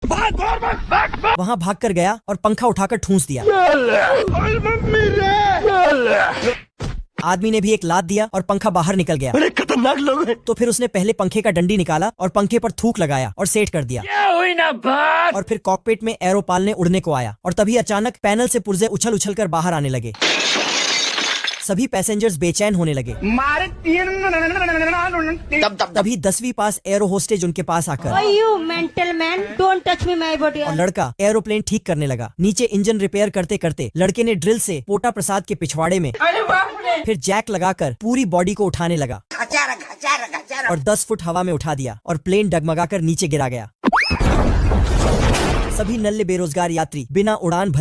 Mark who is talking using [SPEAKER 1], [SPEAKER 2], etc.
[SPEAKER 1] वहाँ भाग कर गया और पंखा उठाकर ठूंस दिया। आदमी ने भी एक लात दिया और पंखा बाहर निकल गया।
[SPEAKER 2] बड़े खतरनाक लोग हैं।
[SPEAKER 1] तो फिर उसने पहले पंखे का डंडी निकाला और पंखे पर थूक लगाया और सेट कर दिया।
[SPEAKER 2] क्या हुई ना बात।
[SPEAKER 1] और फिर कॉकपिट में एरो पालने उड़ने को आया और तभी अचानक पैनल से पुर्जे उछल उछल कर बाहर आने लगे। सभी पैसेंजर्स बेचैन होने लगे। तभी 10वीं पास एरो होस्टेज उनके पास आकर और लड़का एरोप्लेन ठीक करने लगा। नीचे इंजन रिपेयर करते करते लड़के ने ड्रिल से पोटा प्रसाद के पिछवाड़े में फिर जैक लगाकर पूरी बॉडी को उठाने लगा और 10 फुट हवा में उठा दिया और प्लेन डगमगाकर नीचे गिरा गया। सभी नल्ले बेरोजगार यात्री बिना उड़ान भरे